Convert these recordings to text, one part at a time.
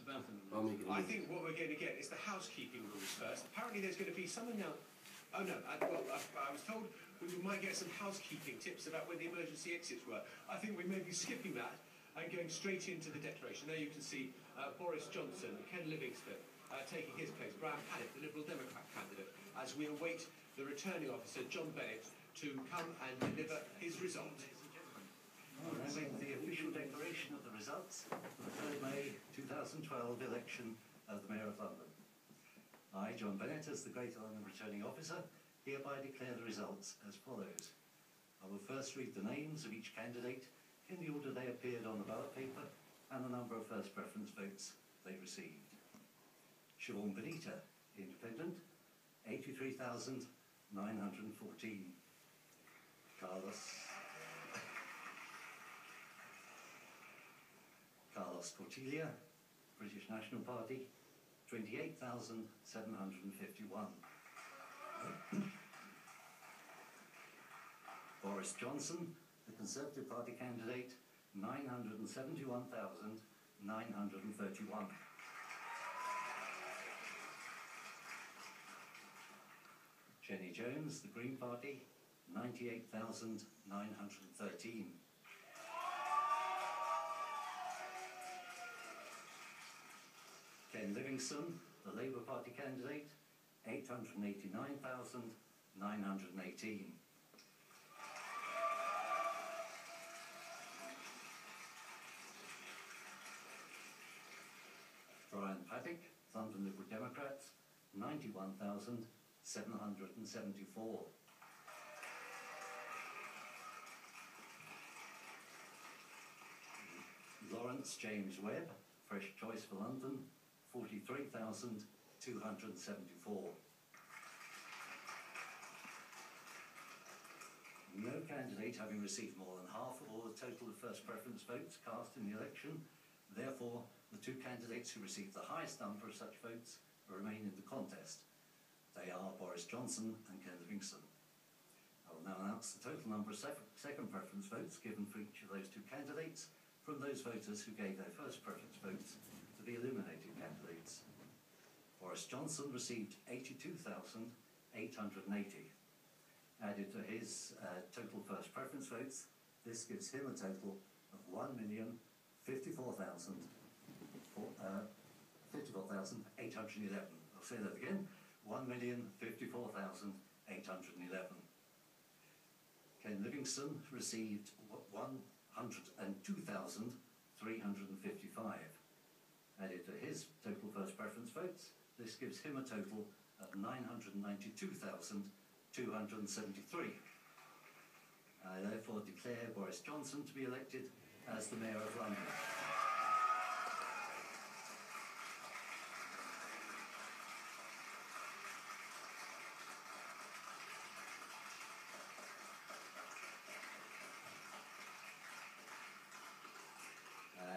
I think what we're going to get is the housekeeping rules first. Apparently there's going to be someone now... Oh no, I was told we might get some housekeeping tips about where the emergency exits were. I think we may be skipping that and going straight into the declaration. There you can see Boris Johnson, Ken Livingstone taking his place, Brian Paddick, the Liberal Democrat candidate, as we await the returning officer, John Bennett, to come and deliver his result. I make the official declaration of the results for the 3rd May 2012 election of the Mayor of London. I, John Bennett, as the Greater London Returning Officer, hereby declare the results as follows. I will first read the names of each candidate in the order they appeared on the ballot paper and the number of first preference votes they received. Siobhan Benita, Independent, 83,914. Carlos Cortilia, British National Party, 28,751. Boris Johnson, the Conservative Party candidate, 971,931. Jenny Jones, the Green Party, 98,913. Ken Livingstone, the Labour Party candidate, 889,918. Brian Paddick, London Liberal Democrats, 91,774. Lawrence James Webb, Fresh Choice for London, 43,274. No candidate having received more than half of all the total of first preference votes cast in the election. Therefore, the two candidates who received the highest number of such votes remain in the contest. They are Boris Johnson and Ken Livingstone. I will now announce the total number of second preference votes given for each of those two candidates from those voters who gave their first preference votes to the eliminated candidates. Boris Johnson received 82,880. Added to his total first preference votes, this gives him a total of 54,811. I'll say that again, 1,054,811. Ken Livingstone received 102,355. Added to his total first preference votes, this gives him a total of 992,273. I therefore declare Boris Johnson to be elected as the Mayor of London.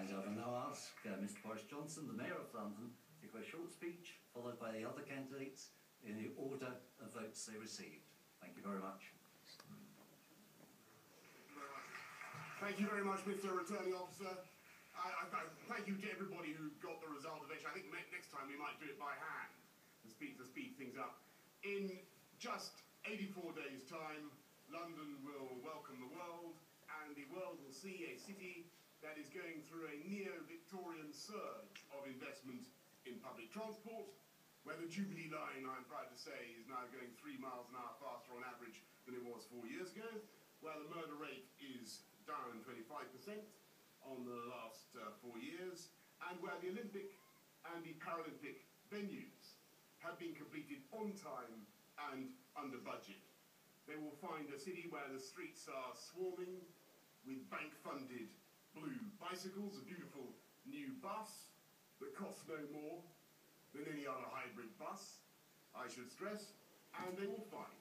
And I will now ask Mr. Boris Johnson, the Mayor of London, to give a short speech, followed by the other candidates in the order of votes they received. Thank you very much. Thank you very much, Mr. Returning Officer. Thank you to everybody who got the result eventually. I think next time we might do it by hand to speed things up. In just 84 days' time, London will welcome the world, and the world will see a city that is going through a neo-Victorian surge of investment in public transport, where the Jubilee line, I'm proud to say, is now going 3 miles an hour faster on average than it was 4 years ago, where the murder rate is down 25% on the last 4 years, and where the Olympic and the Paralympic venues have been completed on time and under budget. They will find a city where the streets are swarming with bank-funded blue bicycles, a beautiful new bus that costs no more than any other hybrid bus, I should stress, and they will find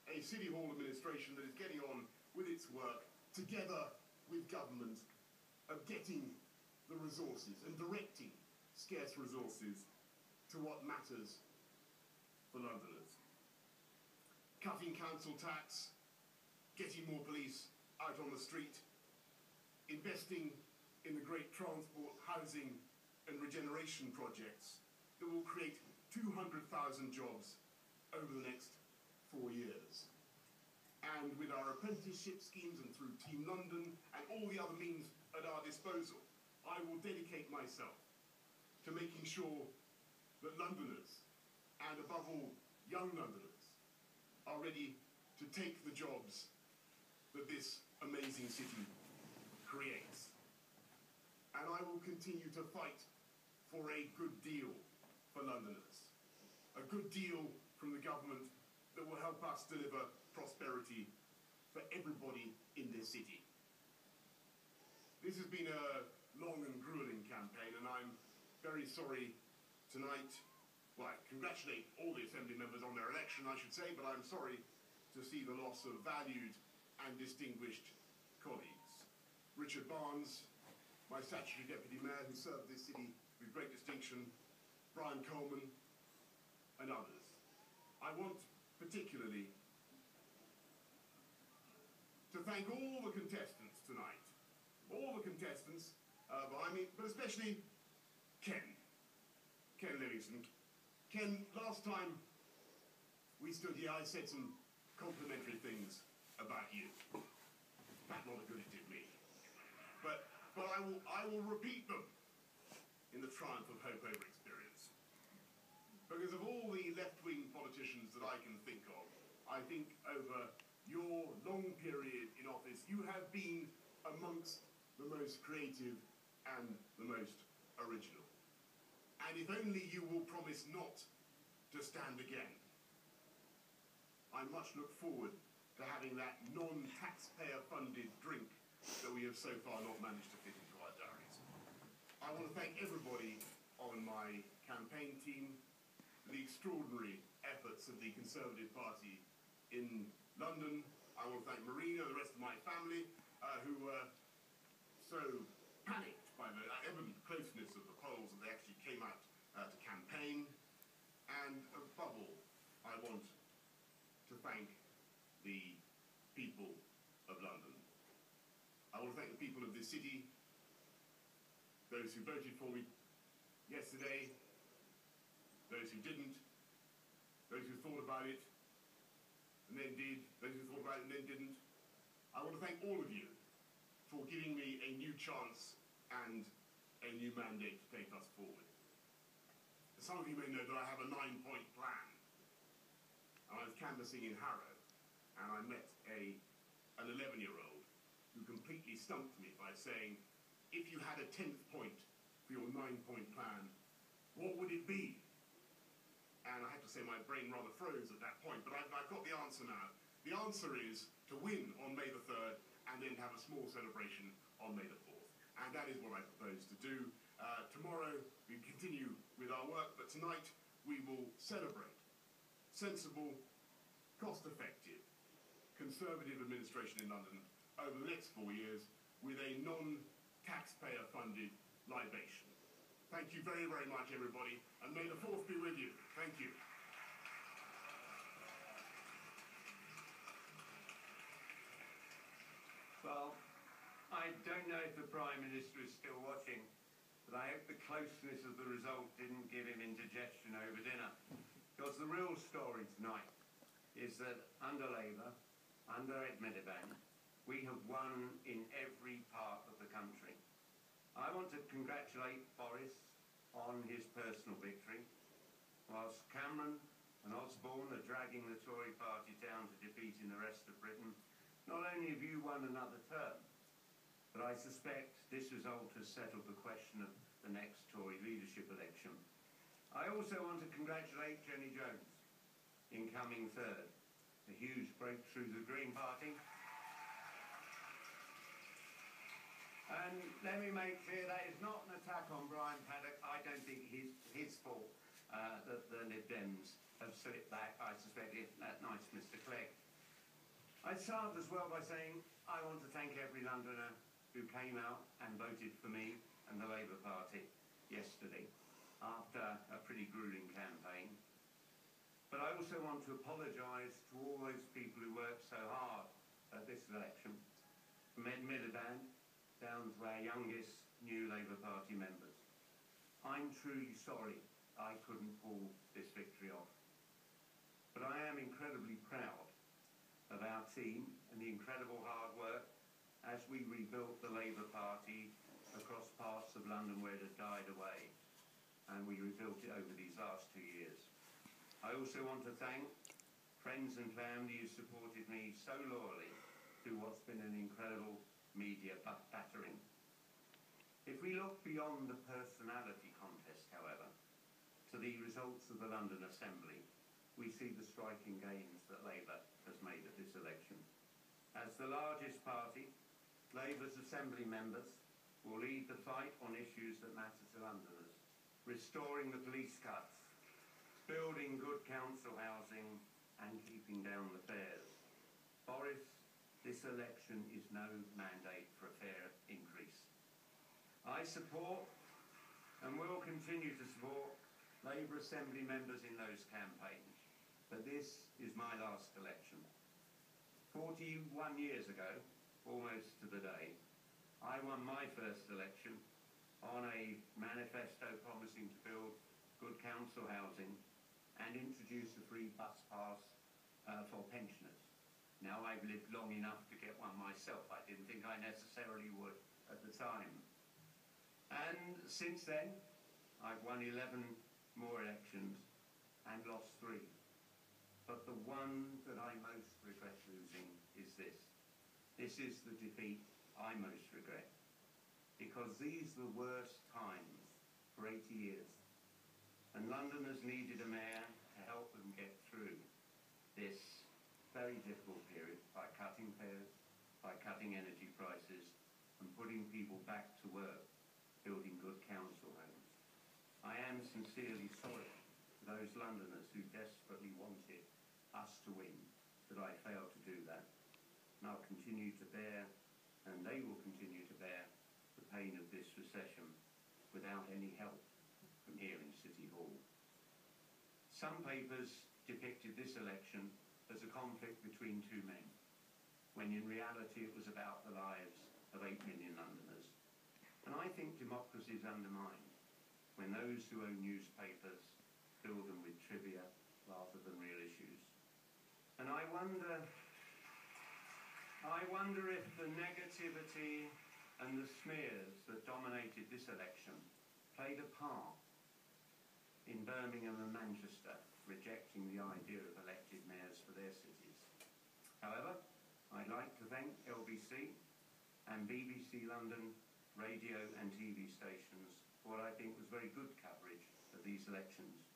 a City Hall administration that is getting on with its work together with government of getting the resources and directing scarce resources to what matters for Londoners. Cutting council tax, getting more police out on the street, investing in the great transport, housing and regeneration projects that will create 200,000 jobs over the next 4 years. And with our apprenticeship schemes and through Team London and all the other means at our disposal, I will dedicate myself to making sure that Londoners, and above all, young Londoners, are ready to take the jobs that this amazing city creates. And I will continue to fight for a good deal for Londoners. A good deal from the government that will help us deliver prosperity for everybody in this city. This has been a long and grueling campaign, and I'm very sorry tonight. Well, I congratulate all the Assembly members on their election, I should say, but I'm sorry to see the loss of valued and distinguished colleagues. Richard Barnes, my statutory Deputy Mayor who served this city with great distinction, Brian Coleman, and others. I want particularly to thank all the contestants tonight. All the contestants behind me, but especially Ken Livingstone. Ken, last time we stood here, I said some complimentary things about you. Not a lot of good it did me. But I will repeat them in the triumph of hope over experience. Because of all the left-wing politicians that I can think of, I think over your long period in office, you have been amongst the most creative and the most original. And if only you will promise not to stand again. I much look forward to having that non-taxpayer funded drink that we have so far not managed to fit into our diaries. I want to thank everybody on my campaign team for the extraordinary efforts of the Conservative Party in London. I want to thank Marina, the rest of my family, who were so panicked by the evident closeness of the polls that they actually came out to campaign. And above all, I want to thank the people of London. I want to thank the people of this city, those who voted for me yesterday, those who didn't, those who thought about it and then did, those who thought about it and then didn't. I want to thank all of you for giving me a new chance and a new mandate to take us forward. Some of you may know that I have a 9-point plan. I was canvassing in Harrow, and I met an 11-year-old who completely stumped me by saying, if you had a 10th point for your 9-point plan, what would it be? And I have to say my brain rather froze at that point, but I've got the answer now. The answer is to win on May the 3rd and then have a small celebration on May the 4th. And that is what I propose to do. Tomorrow we continue with our work, but tonight we will celebrate sensible, cost-effective, Conservative administration in London over the next 4 years with a non-taxpayer funded libation. Thank you very, very much, everybody, and may the 4th be with you. Thank you. Well, I don't know if the Prime Minister is still watching, but I hope the closeness of the result didn't give him indigestion over dinner. Because the real story tonight is that under Labour, under Ed Miliband, we have won in every part of the country. I want to congratulate Boris on his personal victory, whilst Cameron and Osborne are dragging the Tory party down to defeat in the rest of Britain. Not only have you won another term, but I suspect this result has settled the question of the next Tory leadership election. I also want to congratulate Jenny Jones in coming third, a huge breakthrough to the Green Party. And let me make clear that is not an attack on Brian Paddick. I don't think his fault that the Lib Dems have slipped back. I suspect that nice Mr. Clegg. I'd start as well by saying I want to thank every Londoner who came out and voted for me and the Labour Party yesterday after a pretty gruelling campaign. But I also want to apologise to all those people who worked so hard at this election, from Ed Miliband down to our youngest new Labour Party members. I'm truly sorry I couldn't pull this victory off. But I am incredibly proud of our team and the incredible hard work as we rebuilt the Labour Party across parts of London where it had died away, and we rebuilt it over these last 2 years. I also want to thank friends and family who supported me so loyally through what's been an incredible media battering. If we look beyond the personality contest, however, to the results of the London Assembly, we see the striking gains that Labour has made at this election. As the largest party, Labour's Assembly members will lead the fight on issues that matter to Londoners, restoring the police cuts, building good council housing and keeping down the fares. Boris, this election is no mandate for a fare increase. I support and will continue to support Labour Assembly members in those campaigns, but this is my last election. 41 years ago, almost to the day, I won my first election on a manifesto promising to build good council housing and introduce a free bus pass for pensioners. Now I've lived long enough to get one myself. I didn't think I necessarily would at the time. And since then, I've won 11 more elections and lost 3. But the one that I most regret losing is this. This is the defeat I most regret, because these are the worst times for 80 years, and Londoners needed a mayor to help them get through this very difficult period by cutting fares, by cutting energy prices, and putting people back to work, building good council homes. I am sincerely sorry for those Londoners who desperately wanted us to win, that I failed to do that. And I'll continue to bear, and they will continue to bear, the pain of this recession without any help from here in City Hall. Some papers depicted this election as a conflict between 2 men, when in reality it was about the lives of 8 million Londoners. And I think democracy is undermined when those who own newspapers fill them with trivia rather than real issues. And I wonder if the negativity and the smears that dominated this election played a part in Birmingham and Manchester rejecting the idea of elected mayors for their cities. However, I'd like to thank LBC and BBC London radio and TV stations for what I think was very good coverage of these elections.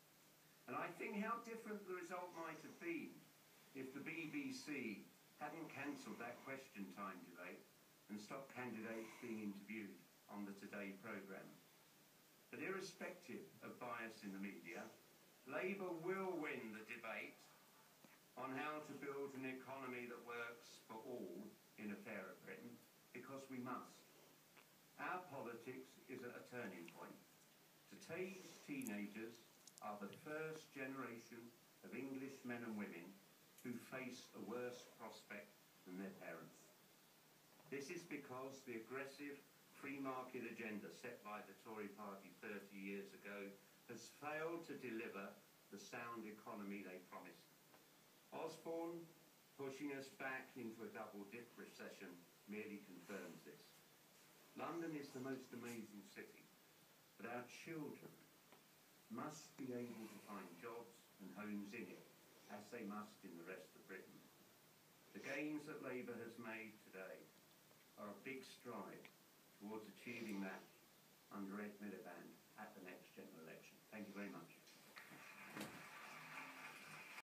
And I think how different the result might have been if the BBC hadn't cancelled that question time debate and stopped candidates being interviewed on the Today programme. But irrespective of bias in the media, Labour will win the debate on how to build an economy that works for all in a fairer Britain, because we must. Our politics is at a turning point. Today's teenagers are the first generation of English men and women who face a worse prospect than their parents. This is because the aggressive free market agenda set by the Tory party 30 years ago has failed to deliver the sound economy they promised. Osborne pushing us back into a double-dip recession merely confirms this. London is the most amazing city, but our children must be able to find jobs and homes in it, as they must in the rest of Britain. The gains that Labour has made today are a big stride towards achieving that under Ed Miliband.